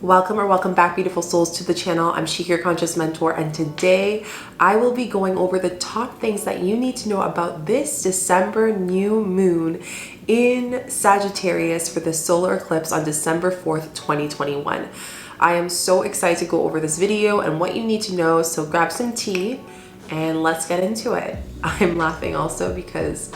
Welcome back, beautiful souls, to the channel. I'm Chica, your conscious mentor, and today I will be going over the top things that you need to know about this December new moon in Sagittarius for the solar eclipse on December 4th, 2021. I am so excited to go over this video and what you need to know, so grab some tea and let's get into it. I'm laughing also because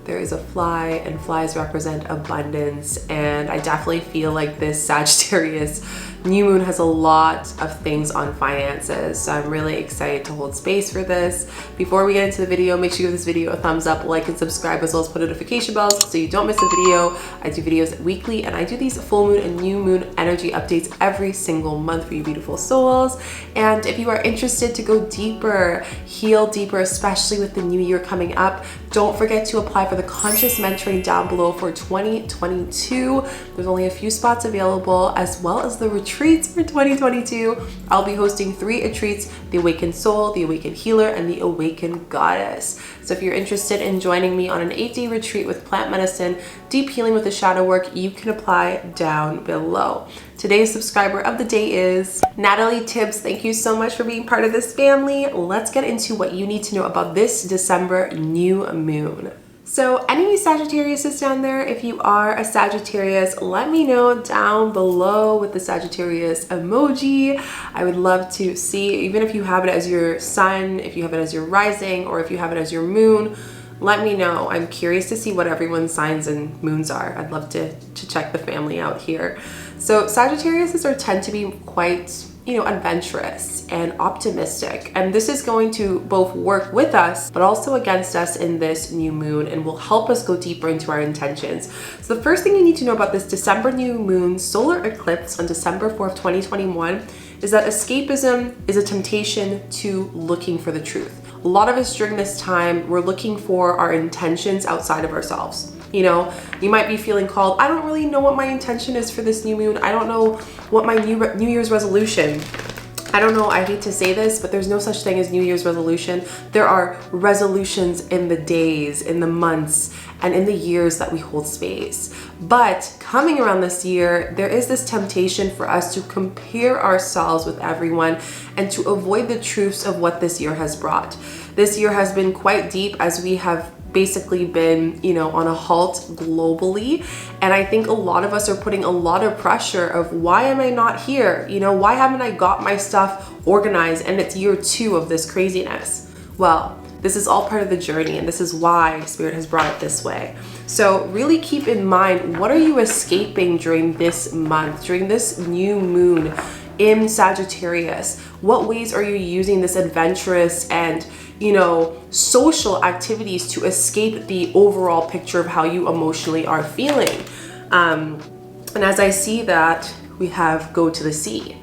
there is a fly and flies represent abundance, and I definitely feel like this Sagittarius new moon has a lot of things on finances, so I'm really excited to hold space for this. Before we get into the video, make sure you give this video a thumbs up, like and subscribe, as well as put notification bells so you don't miss a video. I do videos weekly, and I do these full moon and new moon energy updates every single month for you beautiful souls. And if you are interested to go deeper, heal deeper, especially with the new year coming up, don't forget to apply for the conscious mentoring down below for 2022. There's only a few spots available, as well as the retreats for 2022. I'll be hosting 3 retreats: the Awakened Soul, the Awakened Healer, and the Awakened Goddess. So if you're interested in joining me on an 8-day retreat with plant medicine, deep healing with the shadow work, you can apply down below. Today's subscriber of the day is Natalie Tibbs. Thank you so much for being part of this family. Let's get into what you need to know about this December new moon. So any Sagittarius down there, if you are a Sagittarius, let me know down below with the Sagittarius emoji. I would love to see, even if you have it as your sun, if you have it as your rising, or if you have it as your moon, let me know. I'm curious to see what everyone's signs and moons are. I'd love to check the family out here. So Sagittarius tend to be quite, adventurous and optimistic. And this is going to both work with us, but also against us in this new moon, and will help us go deeper into our intentions. So the first thing you need to know about this December new moon solar eclipse on December 4th, 2021, is that escapism is a temptation to looking for the truth. A lot of us during this time, we're looking for our intentions outside of ourselves. You might be feeling called, I don't really know what my intention is for this new moon. I don't know what my New Year's resolution. I don't know, I hate to say this, but there's no such thing as New Year's resolution. There are resolutions in the days, in the months, and in the years that we hold space. But coming around this year, there is this temptation for us to compare ourselves with everyone and to avoid the truths of what this year has brought. This year has been quite deep, as we have basically been, on a halt globally. And I think a lot of us are putting a lot of pressure of, why am I not here? Why haven't I got my stuff organized? And it's year 2 of this craziness. Well, this is all part of the journey, and this is why Spirit has brought it this way. So really keep in mind, what are you escaping during this month, during this new moon in Sagittarius? What ways are you using this adventurous and social activities to escape the overall picture of how you emotionally are feeling? And as I see that, we have go to the sea.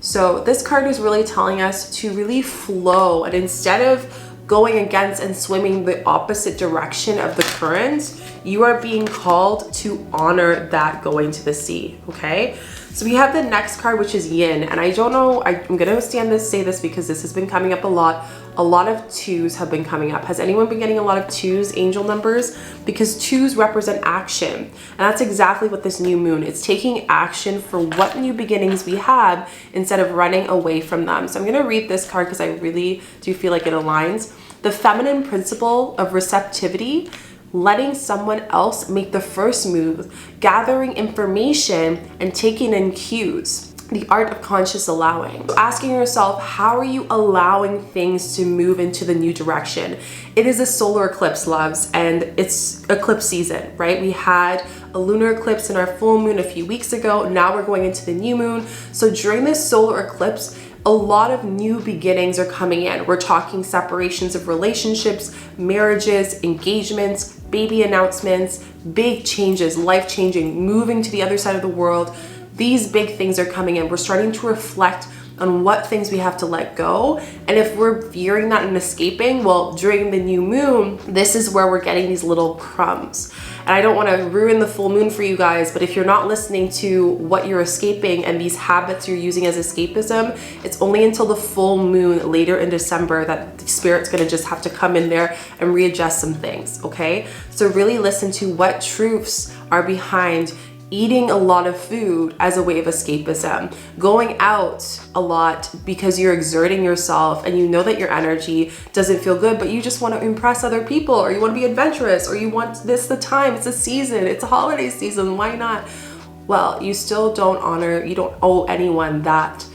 So this card is really telling us to really flow, and instead of going against and swimming the opposite direction of the current, you are being called to honor that going to the sea, okay? So we have the next card, which is yin, and I don't know, I'm gonna say this because this has been coming up a lot. A lot of 2s have been coming up. Has anyone been getting a lot of 2s, angel numbers? Because 2s represent action, and that's exactly what this new moon, it's taking action for what new beginnings we have instead of running away from them. So I'm gonna read this card because I really do feel like it aligns. The feminine principle of receptivity, letting someone else make the first move, gathering information and taking in cues. The art of conscious allowing. Asking yourself, how are you allowing things to move into the new direction? It is a solar eclipse, loves, and it's eclipse season, right? We had a lunar eclipse in our full moon a few weeks ago. Now we're going into the new moon. So during this solar eclipse, a lot of new beginnings are coming in. We're talking separations of relationships, marriages, engagements, baby announcements, big changes, life-changing, moving to the other side of the world. These big things are coming in. We're starting to reflect on what things we have to let go. And if we're fearing that and escaping, well, during the new moon, this is where we're getting these little crumbs. And I don't want to ruin the full moon for you guys, but if you're not listening to what you're escaping and these habits you're using as escapism, it's only until the full moon later in December that the Spirit's going to just have to come in there and readjust some things, okay? So really listen to what truths are behind eating a lot of food as a way of escapism, going out a lot because you're exerting yourself and you know that your energy doesn't feel good, but you just want to impress other people, or you want to be adventurous, or you want this the time, it's a season, it's a holiday season, why not? Well, you still don't honor, you don't owe anyone that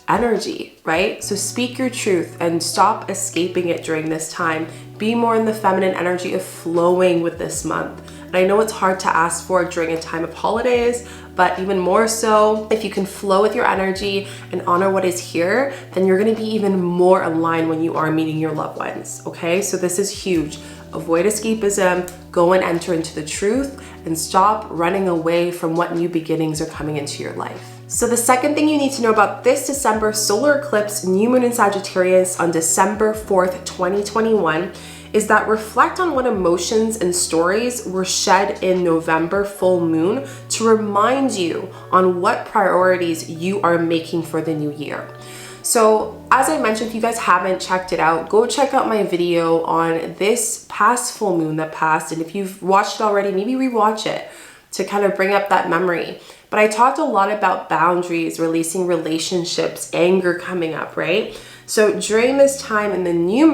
energy, right? So speak your truth and stop escaping it during this time. Be more in the feminine energy of flowing with this month. And I know it's hard to ask for during a time of holidays, but even more so, if you can flow with your energy and honor what is here, then you're gonna be even more aligned when you are meeting your loved ones, okay? So this is huge. Avoid escapism, go and enter into the truth, and stop running away from what new beginnings are coming into your life. So the second thing you need to know about this December solar eclipse new moon in Sagittarius on December 4th, 2021 is that reflect on what emotions and stories were shed in November full moon to remind you on what priorities you are making for the new year. So as I mentioned, if you guys haven't checked it out, go check out my video on this past full moon that passed. And if you've watched it already, maybe rewatch it to kind of bring up that memory. But I talked a lot about boundaries, releasing relationships, anger coming up, right? So during this time in the new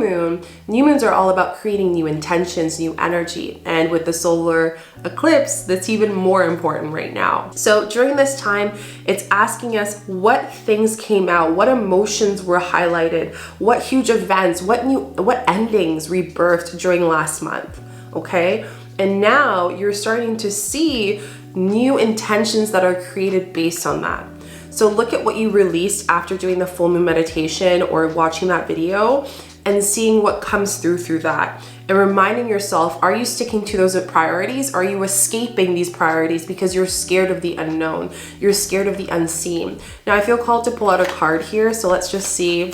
moons are all about creating new intentions, new energy. And with the solar eclipse, that's even more important right now. So during this time, it's asking us what things came out, what emotions were highlighted, what huge events, what endings rebirthed during last month, okay? And now you're starting to see new intentions that are created based on that. So look at what you released after doing the full moon meditation or watching that video and seeing what comes through that. And reminding yourself, are you sticking to those priorities? Are you escaping these priorities because you're scared of the unknown? You're scared of the unseen. Now I feel called to pull out a card here. So let's just see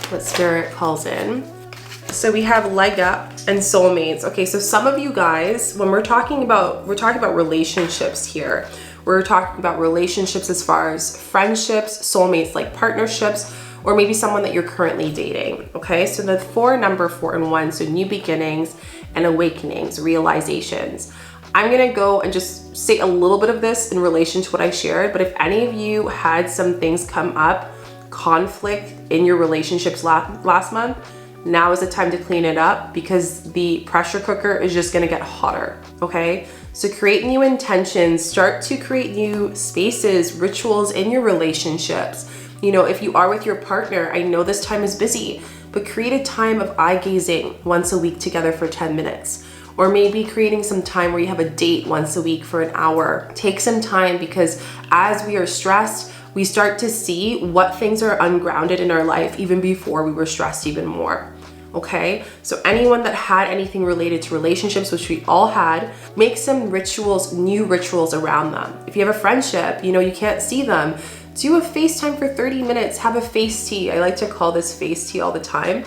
what Spirit calls in. So we have leg up and soulmates. Okay, so some of you guys, when we're talking about relationships here. We're talking about relationships as far as friendships, soulmates, like partnerships, or maybe someone that you're currently dating. Okay, so the number 4 and 1, so new beginnings and awakenings, realizations. I'm gonna go and just say a little bit of this in relation to what I shared, but if any of you had some things come up, conflict in your relationships last month, now is the time to clean it up because the pressure cooker is just gonna get hotter, okay? So create new intentions, start to create new spaces, rituals in your relationships. You know, if you are with your partner, I know this time is busy, but create a time of eye gazing once a week together for 10 minutes. Or maybe creating some time where you have a date once a week for an hour. Take some time because as we are stressed, we start to see what things are ungrounded in our life even before we were stressed even more. Okay, so anyone that had anything related to relationships, which we all had, make some rituals, new rituals around them. If you have a friendship, you know, you can't see them, do a FaceTime for 30 minutes, have a face tea. I like to call this face tea all the time.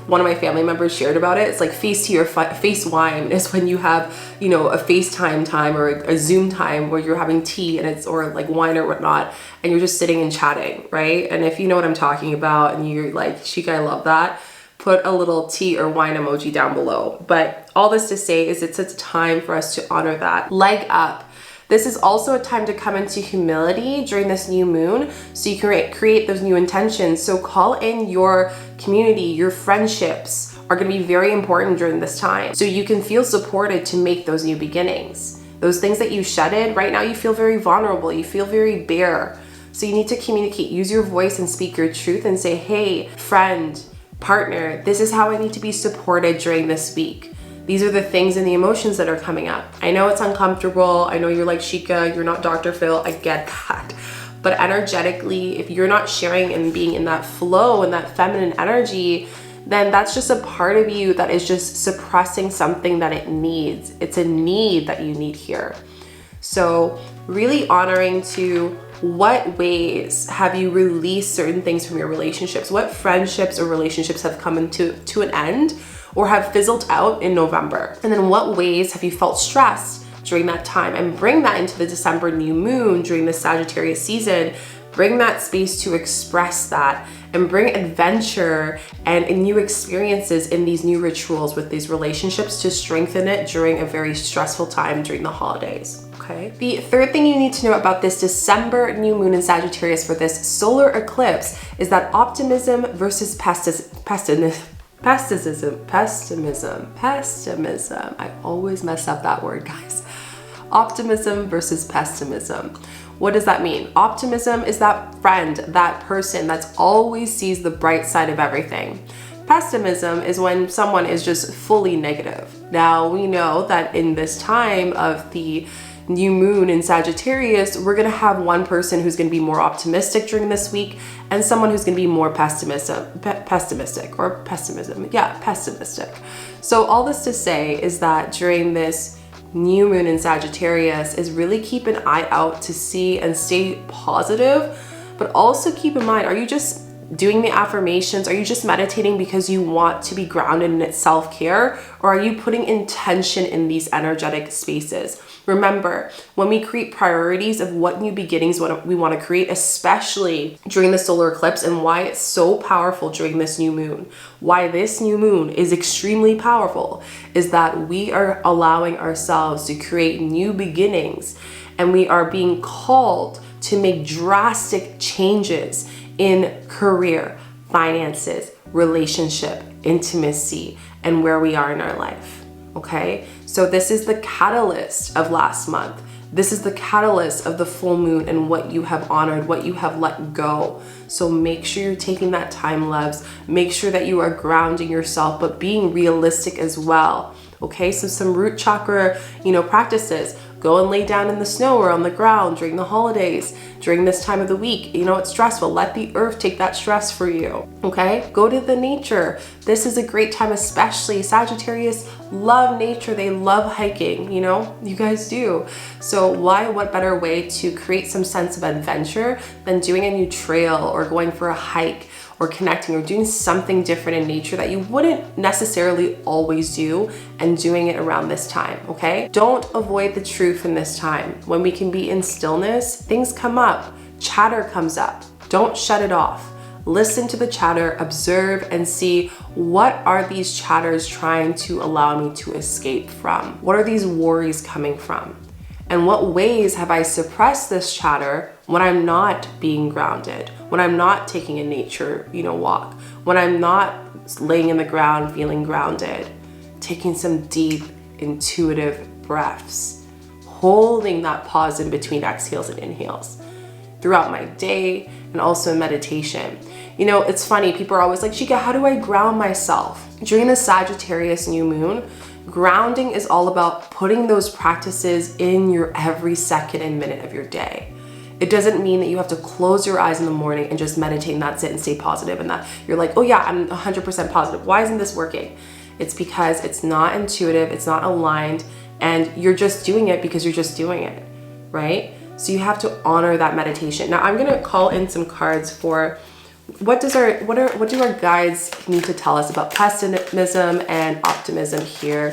One of my family members shared about it. It's like face tea or face wine is when you have, you know, a FaceTime time or a Zoom time where you're having tea and it's, or like wine or whatnot, and you're just sitting and chatting, right? And if you know what I'm talking about and you're like, Chica, I love that, put a little tea or wine emoji down below. But all this to say is it's a time for us to honor that. Leg up. This is also a time to come into humility during this new moon so you can create those new intentions. So call in your community, your friendships are going to be very important during this time. So you can feel supported to make those new beginnings. Those things that you shedded, right now you feel very vulnerable, you feel very bare. So you need to communicate, use your voice and speak your truth and say, hey, friend, partner, this is how I need to be supported during this week. These are the things and the emotions that are coming up. I know it's uncomfortable. I know you're like Chica, you're not Dr. Phil. I get that. But energetically, if you're not sharing and being in that flow and that feminine energy, then that's just a part of you that is just suppressing something that it needs. It's a need that you need here. So really honoring to what ways have you released certain things from your relationships? What friendships or relationships have come to an end or have fizzled out in November? And then what ways have you felt stressed during that time? And bring that into the December new moon during the Sagittarius season. bring that space to express that and bring adventure and new experiences in these new rituals with these relationships to strengthen it during a very stressful time during the holidays. Okay. The third thing you need to know about this December new moon in Sagittarius for this solar eclipse is that optimism versus pessimism. I always mess up that word, guys. Optimism versus pessimism. What does that mean? Optimism is that friend, that person that's always sees the bright side of everything. Pessimism is when someone is just fully negative. Now, we know that in this time of the new moon in Sagittarius, we're gonna have one person who's gonna be more optimistic during this week and someone who's gonna be more pessimistic. So all this to say is that during this new moon in Sagittarius is really keep an eye out to see and stay positive, but also keep in mind, are you just doing the affirmations? Are you just meditating because you want to be grounded in its self-care? Or are you putting intention in these energetic spaces? Remember, when we create priorities of what new beginnings we want to create, especially during the solar eclipse, and why it's so powerful during this new moon, why this new moon is extremely powerful, is that we are allowing ourselves to create new beginnings, and we are being called to make drastic changes in career, finances, relationship, intimacy, and where we are in our life. Okay, so this is the catalyst of last month. This is the catalyst of the full moon and what you have honored, what you have let go. So make sure you're taking that time, loves. Make sure that you are grounding yourself, but being realistic as well. Okay, so some root chakra, practices. Go and lay down in the snow or on the ground during the holidays, during this time of the week. It's stressful. Let the earth take that stress for you, okay? Go to the nature. This is a great time, especially Sagittarius love nature. They love hiking, you guys do. So what better way to create some sense of adventure than doing a new trail or going for a hike or connecting or doing something different in nature that you wouldn't necessarily always do, and doing it around this time, okay? Don't avoid the truth in this time. When we can be in stillness, things come up, chatter comes up. Don't shut it off. Listen to the chatter, observe, and see what are these chatters trying to allow me to escape from? What are these worries coming from? And what ways have I suppressed this chatter when I'm not being grounded, when I'm not taking a nature, walk, when I'm not laying in the ground feeling grounded, taking some deep, intuitive breaths, holding that pause in between exhales and inhales throughout my day and also in meditation. It's funny, people are always like, Chica, how do I ground myself? During the Sagittarius new moon, grounding is all about putting those practices in your every second and minute of your day. It doesn't mean that you have to close your eyes in the morning and just meditate and that's it and stay positive and that you're like, oh yeah, I'm 100% positive. Why isn't this working? It's because it's not intuitive, it's not aligned, and you're just doing it because you're just doing it, right? So you have to honor that meditation. Now I'm gonna call in some cards for what do our guides need to tell us about pessimism and optimism here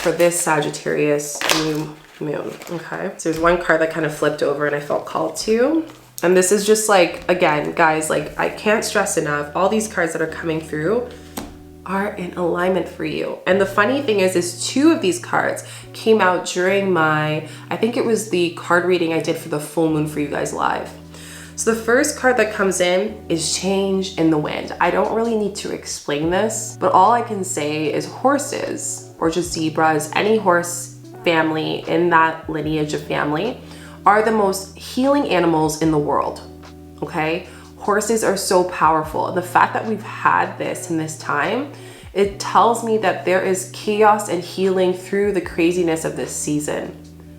for this Sagittarius new moon. Okay, so there's one card that kind of flipped over and I felt called to, and this is just like, again, guys, like I can't stress enough, all these cards that are coming through are in alignment for you. And the funny thing is two of these cards came out during I think it was the card reading I did for the full moon for you guys live. So the first card that comes in is change in the wind. I don't really need to explain this, but all I can say is horses, or just zebras, any horse family in that lineage of family, are the most healing animals in the world, okay? Horses are so powerful. The fact that we've had this in this time, it tells me that there is chaos and healing through the craziness of this season,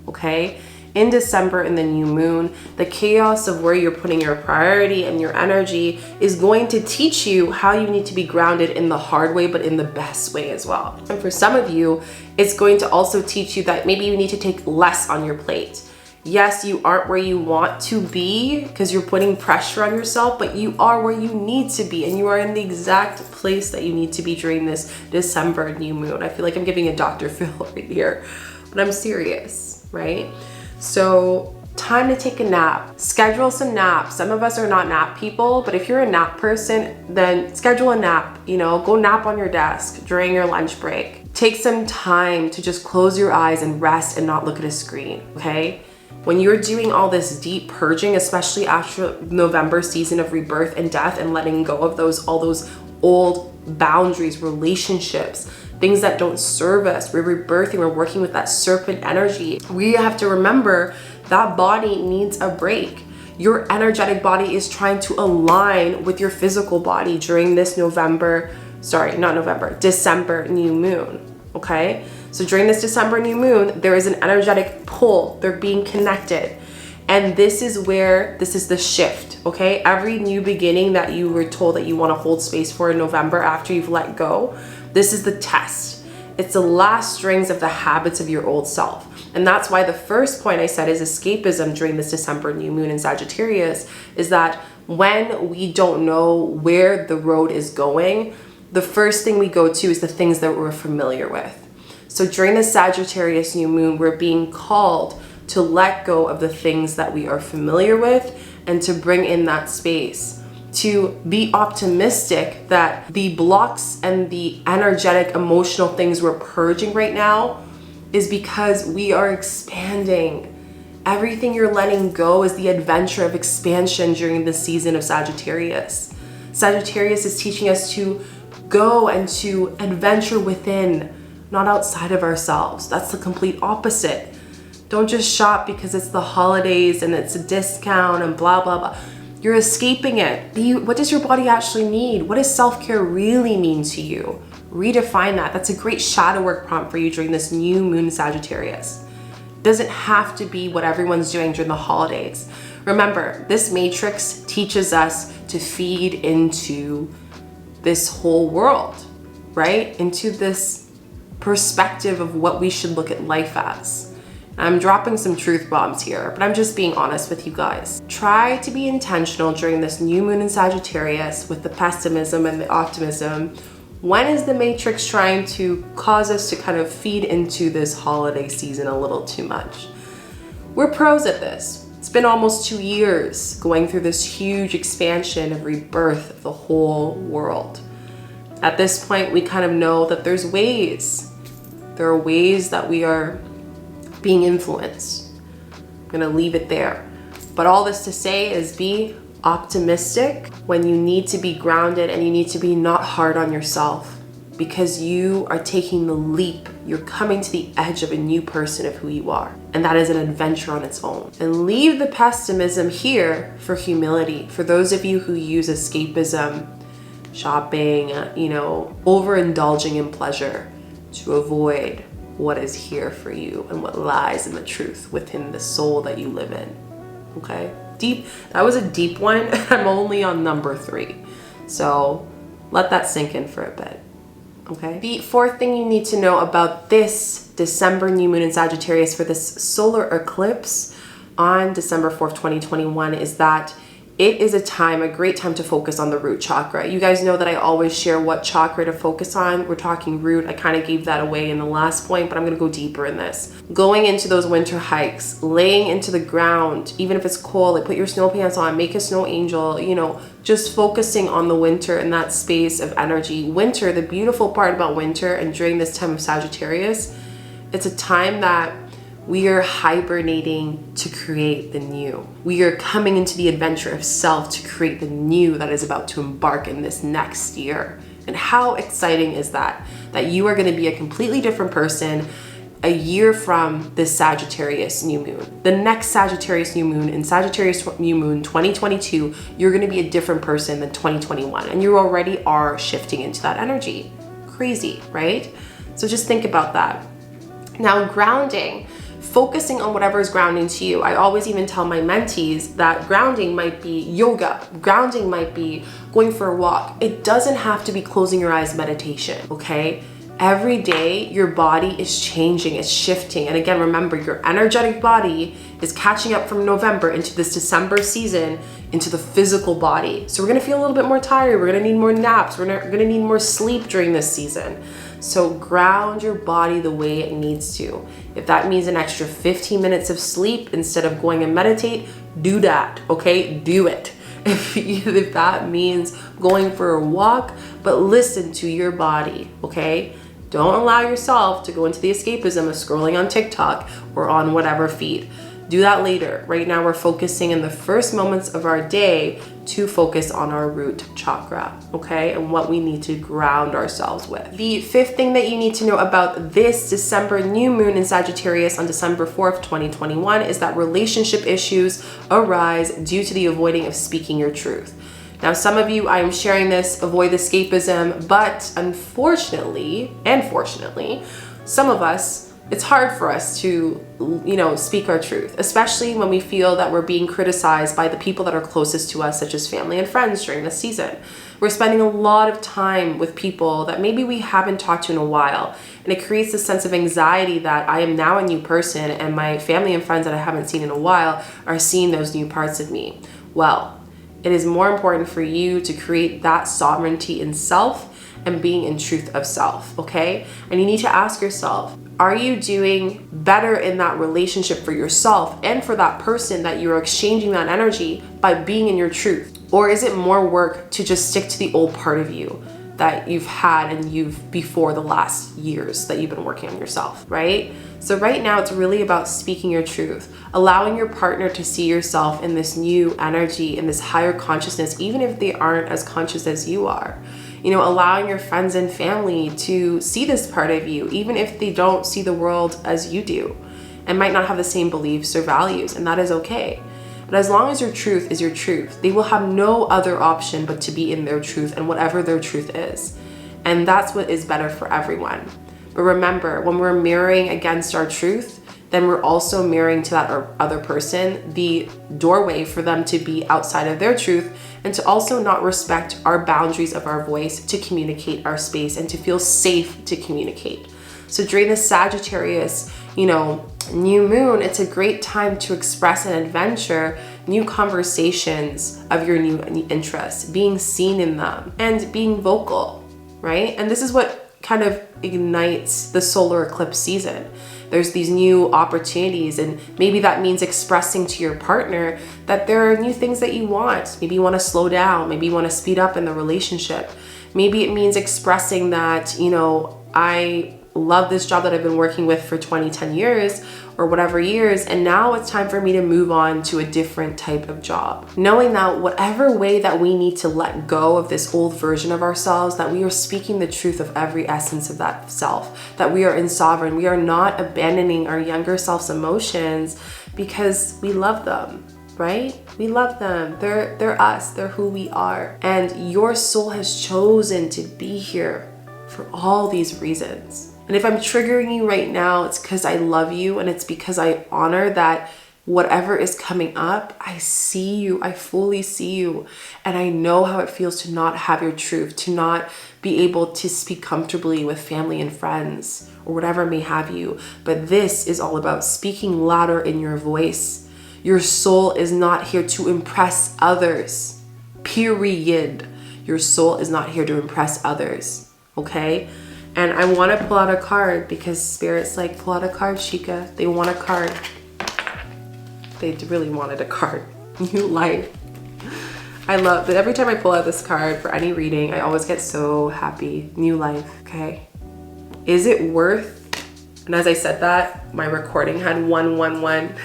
okay? In December, in the new moon, the chaos of where you're putting your priority and your energy is going to teach you how you need to be grounded in the hard way, but in the best way as well. And for some of you, it's going to also teach you that maybe you need to take less on your plate. Yes, you aren't where you want to be because you're putting pressure on yourself, but you are where you need to be, and you are in the exact place that you need to be during this December new moon. I feel like I'm giving a Dr. Phil right here, but I'm serious, right? So time to take a nap. Schedule some naps. Some of us are not nap people, but if you're a nap person, then schedule a nap. You know, go nap on your desk during your lunch break. Take some time to just close your eyes and rest and not look at a screen, okay? When you're doing all this deep purging, especially after November season of rebirth and death and letting go of all those old boundaries, relationships, things that don't serve us, we're rebirthing, we're working with that serpent energy. We have to remember that body needs a break. Your energetic body is trying to align with your physical body during this December new moon, okay? So during this December new moon, there is an energetic pull. They're being connected. And this is the shift, okay? Every new beginning that you were told that you want to hold space for in November after you've let go, this is the test. It's the last strings of the habits of your old self. And that's why the first point I said is escapism during this December new moon in Sagittarius is that when we don't know where the road is going, the first thing we go to is the things that we're familiar with. So during the Sagittarius new moon, we're being called to let go of the things that we are familiar with and to bring in that space, to be optimistic that the blocks and the energetic, emotional things we're purging right now is because we are expanding. Everything you're letting go is the adventure of expansion during the season of Sagittarius. Sagittarius is teaching us to go and to adventure within, not outside of ourselves. That's the complete opposite. Don't just shop because it's the holidays and it's a discount and blah, blah, blah. You're escaping it. What does your body actually need? What does self-care really mean to you? Redefine that. That's a great shadow work prompt for you during this new moon Sagittarius. Doesn't have to be what everyone's doing during the holidays. Remember, this matrix teaches us to feed into this whole world, right? Into this perspective of what we should look at life as. I'm dropping some truth bombs here, but I'm just being honest with you guys. Try to be intentional during this new moon in Sagittarius with the pessimism and the optimism. When is the matrix trying to cause us to kind of feed into this holiday season a little too much? We're pros at this. It's been almost 2 years going through this huge expansion of rebirth of the whole world. At this point, we kind of know that there are ways that we are being influenced. I'm gonna leave it there. But all this to say is be optimistic when you need to be grounded and you need to be not hard on yourself because you are taking the leap. You're coming to the edge of a new person of who you are. And that is an adventure on its own. And leave the pessimism here for humility. For those of you who use escapism, shopping, overindulging in pleasure to avoid what is here for you and what lies in the truth within the soul that you live in. Okay? Deep. That was a deep one. I'm only on number 3. So let that sink in for a bit. Okay? The fourth thing you need to know about this December new moon in Sagittarius for this solar eclipse on December 4th, 2021 is that it is a great time to focus on the root chakra. You guys know that I always share what chakra to focus on. We're talking root. I kind of gave that away in the last point, but I'm going to go deeper in this. Going into those winter hikes, laying into the ground, even if it's cold, like put your snow pants on, make a snow angel, just focusing on the winter and that space of energy. Winter, the beautiful part about winter and during this time of Sagittarius, it's a time that we are hibernating to create the new. We are coming into the adventure of self to create the new that is about to embark in this next year. And how exciting is that? That you are going to be a completely different person a year from this Sagittarius new moon. The next Sagittarius new moon, in Sagittarius new moon 2022, you're going to be a different person than 2021. And you already are shifting into that energy. Crazy, right? So just think about that. Now, grounding. Focusing on whatever is grounding to you. I always even tell my mentees that grounding might be yoga. Grounding might be going for a walk. It doesn't have to be closing your eyes meditation, okay? every day your body is changing, it's shifting. And again, remember, your energetic body is catching up from November into this December season into the physical body. So we're gonna feel a little bit more tired. We're gonna need more naps. We're gonna need more sleep during this season. So ground your body the way it needs to. If that means an extra 15 minutes of sleep instead of going and meditate, do that, okay? Do it. If that means going for a walk, but listen to your body, okay? Don't allow yourself to go into the escapism of scrolling on TikTok or on whatever feed. Do that later. Right now, we're focusing in the first moments of our day to focus on our root chakra, okay? And what we need to ground ourselves with. The fifth thing that you need to know about this December new moon in Sagittarius on December 4th, 2021 is that relationship issues arise due to the avoiding of speaking your truth. Now, some of you, I am sharing this, avoid escapism, but unfortunately, and fortunately, some of us, it's hard for us to, speak our truth, especially when we feel that we're being criticized by the people that are closest to us, such as family and friends during this season. We're spending a lot of time with people that maybe we haven't talked to in a while, and it creates this sense of anxiety that I am now a new person and my family and friends that I haven't seen in a while are seeing those new parts of me. Well, it is more important for you to create that sovereignty in self and being in truth of self, okay? And you need to ask yourself, are you doing better in that relationship for yourself and for that person that you're exchanging that energy by being in your truth? Or is it more work to just stick to the old part of you that you've had and before the last years that you've been working on yourself, right? So right now it's really about speaking your truth, allowing your partner to see yourself in this new energy, in this higher consciousness, even if they aren't as conscious as you are. Allowing your friends and family to see this part of you, even if they don't see the world as you do and might not have the same beliefs or values, and that is okay. But as long as your truth is your truth, they will have no other option but to be in their truth and whatever their truth is. And that's what is better for everyone. But remember, when we're mirroring against our truth, then we're also mirroring to that other person the doorway for them to be outside of their truth and to also not respect our boundaries of our voice to communicate our space and to feel safe to communicate. So during the Sagittarius, new moon, it's a great time to express and adventure new conversations of your new interests, being seen in them and being vocal, right? And this is what kind of ignites the solar eclipse season. There's these new opportunities, and maybe that means expressing to your partner that there are new things that you want. Maybe you want to slow down, maybe you want to speed up in the relationship. Maybe it means expressing that, I love this job that I've been working with for 10 years or whatever years, and now it's time for me to move on to a different type of job. Knowing that whatever way that we need to let go of this old version of ourselves, that we are speaking the truth of every essence of that self, that we are in sovereign, we are not abandoning our younger self's emotions because we love them. Right? We love them. They're us. They're who we are. And your soul has chosen to be here for all these reasons. And if I'm triggering you right now, it's because I love you, and it's because I honor that whatever is coming up, I see you, I fully see you, and I know how it feels to not have your truth, to not be able to speak comfortably with family and friends or whatever may have you. But this is all about speaking louder in your voice. Your soul is not here to impress others, period. Your soul is not here to impress others, okay? And I want to pull out a card because Spirit's like, pull out a card, Chica. They want a card. They really wanted a card. New life. I love that every time I pull out this card for any reading, I always get so happy. New life, okay? Is it worth, and as I said that, my recording had 111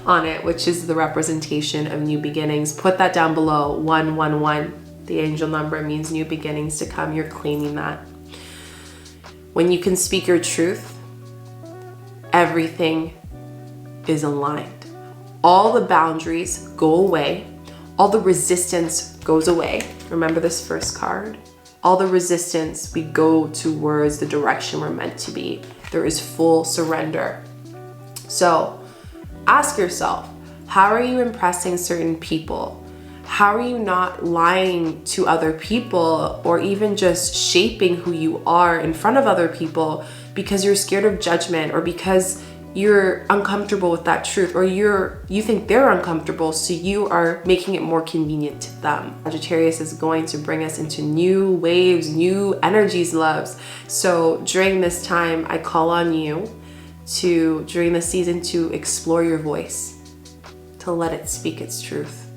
on it, which is the representation of new beginnings. Put that down below, 111. The angel number means new beginnings to come. You're claiming that. When you can speak your truth, everything is aligned. All the boundaries go away. All the resistance goes away. Remember this first card? All the resistance, we go towards the direction we're meant to be. There is full surrender. So ask yourself, how are you impressing certain people? How are you not lying to other people or even just shaping who you are in front of other people because you're scared of judgment or because you're uncomfortable with that truth, or you think they're uncomfortable, so you are making it more convenient to them? Sagittarius is going to bring us into new waves, new energies, loves. So during this time, I call on you during this season, to explore your voice, to let it speak its truth,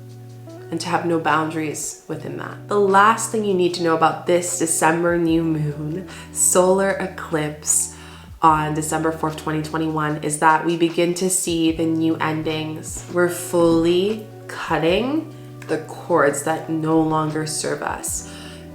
and to have no boundaries within that. The last thing you need to know about this December new moon, solar eclipse, on December 4th, 2021, is that we begin to see the new endings. We're fully cutting the cords that no longer serve us.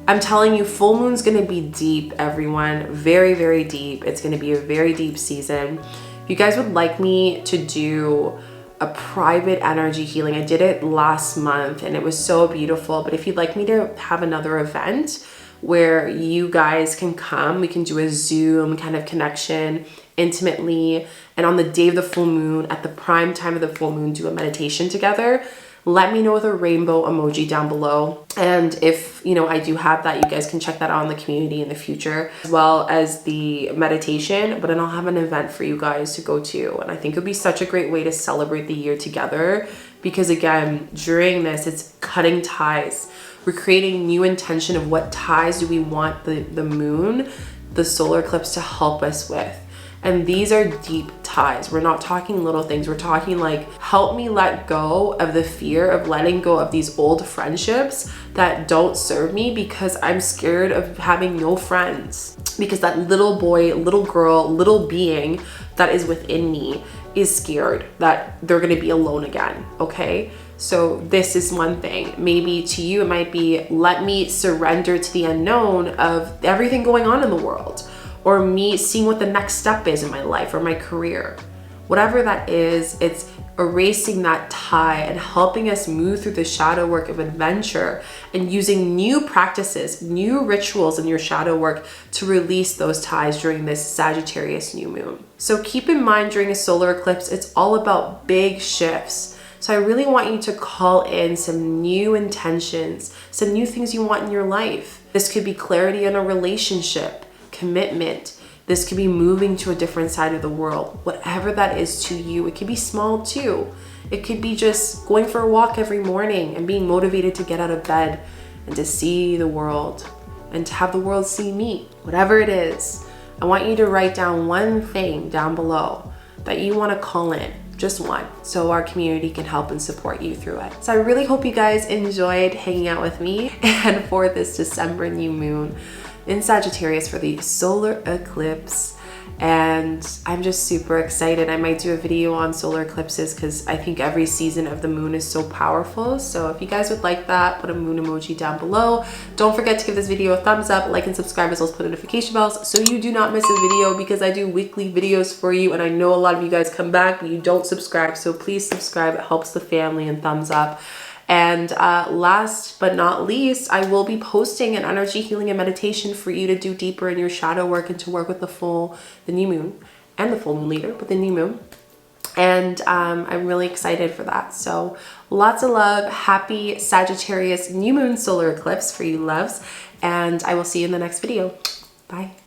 I'm telling you, full moon's gonna be deep, everyone. Very, very deep. It's gonna be a very deep season. If you guys would like me to do a private energy healing, I did it last month and it was so beautiful. But if you'd like me to have another event where you guys can come, we can do a Zoom kind of connection intimately, and on the day of the full moon, at the prime time of the full moon, do a meditation together, let me know with a rainbow emoji down below. And if I do have that, you guys can check that out in the community in the future, as well as the meditation. But then I'll have an event for you guys to go to, and I think it would be such a great way to celebrate the year together, because again, during this, it's cutting ties. We're creating new intention of what ties do we want the moon, the solar eclipse, to help us with. And these are deep ties. We're not talking little things. We're talking like, help me let go of the fear of letting go of these old friendships that don't serve me, because I'm scared of having no friends. Because that little boy, little girl, little being that is within me is scared that they're gonna be alone again, okay? So this is one thing. Maybe to you, it might be, let me surrender to the unknown of everything going on in the world, or me seeing what the next step is in my life or my career. Whatever that is, it's erasing that tie and helping us move through the shadow work of adventure and using new practices, new rituals in your shadow work to release those ties during this Sagittarius new moon. So keep in mind, during a solar eclipse, it's all about big shifts. So I really want you to call in some new intentions, some new things you want in your life. This could be clarity in a relationship, commitment. This could be moving to a different side of the world. Whatever that is to you, it could be small too. It could be just going for a walk every morning and being motivated to get out of bed and to see the world and to have the world see me. Whatever it is, I want you to write down one thing down below that you want to call in. Just one, so our community can help and support you through it. So I really hope you guys enjoyed hanging out with me and for this December new moon in Sagittarius for the solar eclipse. And I'm just super excited. I might do a video on solar eclipses because I think every season of the moon is so powerful. So if you guys would like that, put a moon emoji down below. Don't forget to give this video a thumbs up, like and subscribe, as well as put notification bells so you do not miss a video, because I do weekly videos for you. And I know a lot of you guys come back, but you don't subscribe. So please subscribe. It helps the family, and thumbs up. And last but not least, I will be posting an energy healing and meditation for you to do deeper in your shadow work and to work with the new moon and the full moon later, but the new moon. And I'm really excited for that. So lots of love. Happy Sagittarius new moon solar eclipse for you, loves. And I will see you in the next video. Bye.